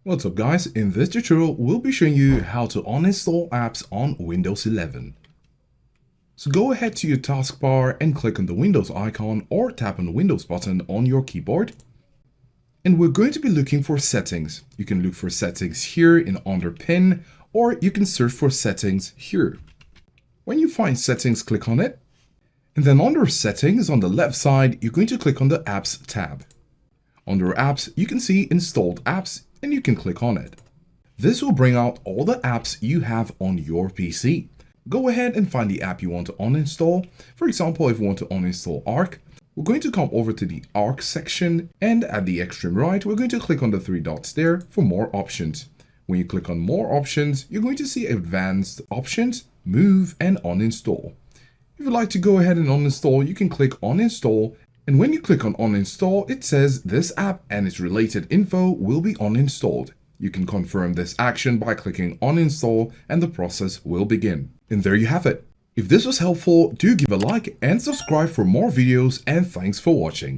What's up guys, in this tutorial we'll be showing you how to uninstall apps on Windows 11. So go ahead to your taskbar and click on the Windows icon or tap on the Windows button on your keyboard. And we're going to be looking for settings. You can look for settings here in under pin, or you can search for settings here. When you find settings, click on it. And then under settings on the left side, you're going to click on the apps tab. Under apps, you can see installed apps and you can click on it. This will bring out all the apps you have on your PC. Go ahead and find the app you want to uninstall. For example, if you want to uninstall Arc, we're going to come over to the Arc section, and at the extreme right, we're going to click on the three dots there for more options. When you click on more options, you're going to see advanced options, move, and uninstall. If you'd like to go ahead and uninstall, you can click uninstall. And when you click on uninstall, it says this app and its related info will be uninstalled. You can confirm this action by clicking uninstall and the process will begin. And there you have it. If this was helpful, do give a like and subscribe for more videos, and thanks for watching.